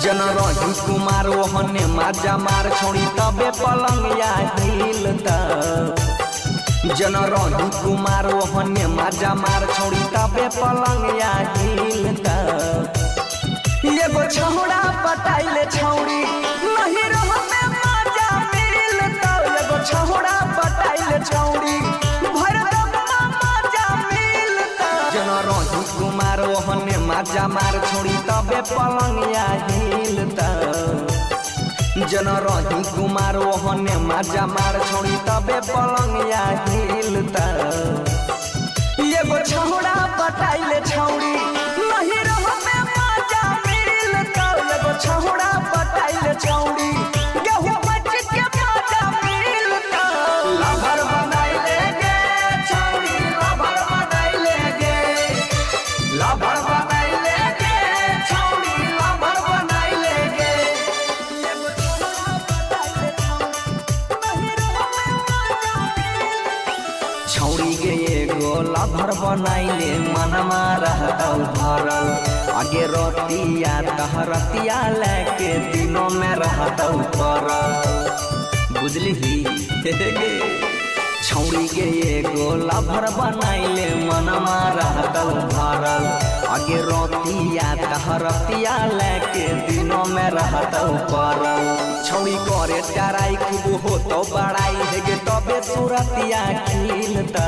जन रही कुमार ओहने माजा मार छोड़ी तबे पलंगिया हिलता। जन रही कुमार ओहने माजा मार छोड़ी तबे पलंगिया हिलता। एगो छौड़ा पटाइले छौड़ी नहीं रहते माजा मिलता। एगो छौड़ा पटाइले छौड़ी भर दम माजा मिलता। जन रही कुमार ओहने माजा मार छोड़ी तबे पलंगिया हिलता। जन रही कुमार ओहने माजा मार छोड़ी तबे पलंगिया हिलता। एगो छौड़ा पटाइले छौड़ी नहीं रहते माजा मिलता। एगो छौड़ा पटाइले छौड़ी गेहूं बच के माजा मिलता। लभर बनाइले गे छौड़ी लभर बनाइले गे। लभर बनाइले गे छौड़ी लभर बनाइले गे। एगो छौड़ा पटाइले छौड़ी नहीं रहते माजा। छौड़ी गे एगो लभर बनाइले मनमा रहतौ भरल। आगे रतिया कहरतिया लेके दिनों में रहतौ परल। बुझली गे छौड़ी गे एगो लभर बनाइले मनमा रहतौ भरल। आगे रतिया कहरतिया लेके दिनों में रहतौ परल। छौड़ी करे टराई खूब होतो बड़ाई हेगे तबे सुरतिया खिलता।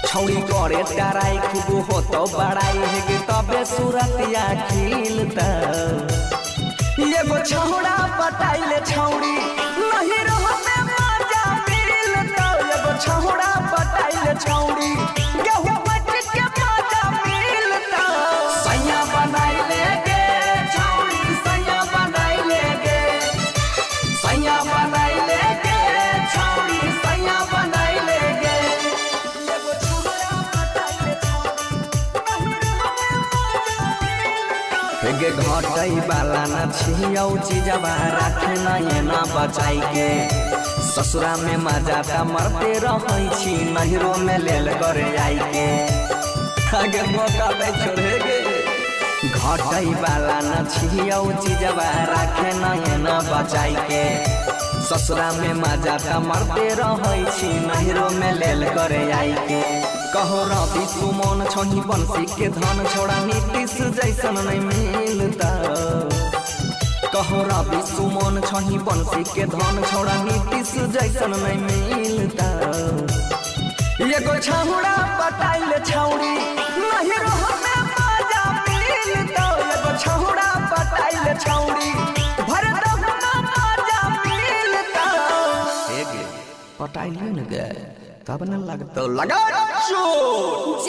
छौड़ी करे टराई खूब होतो बड़ाई हेगे तबे सुरतिया खिलता। एगो छौड़ा पटाइले छौड़ी नहीं रहते माजा मिलता। एगो छौड़ा पटाइले छौड़ी गेहूं बच के माजा मिलता। सैया बनाइले गे छौड़ी सैया बनाइले गे। सैया बनाइले गे छौड़ी सैया बनाइले गे। हेगे घटई वाला न छियौ चीजबा राखे नैना बचाई के। ससुरा में मजा त मरते रहै छी नहिरो में लेल करे आई के। आगे मौका दे छोड़े गे घटई वाला न छियौ चीजबा राखे नैना बचाई के। ससुरा में मजा त मरते रहै छी नहिरो में लेल करे आई के। कहो रवि सुमन छोही बंसी के धन छोड़ा नीतीश जैसन नहीं मिलता। कहो रवि सुमन छोही बंसी के धन छोड़ा नीतीश जैसन नहीं मिलता। एगो छौड़ा पटाइले छौड़ी नहीं रहते माजा मिलता। एगो छौड़ा पटाइले छौड़ी भर दम माजा मिलता। पटाइले न गए तब न लगता लगा चोट।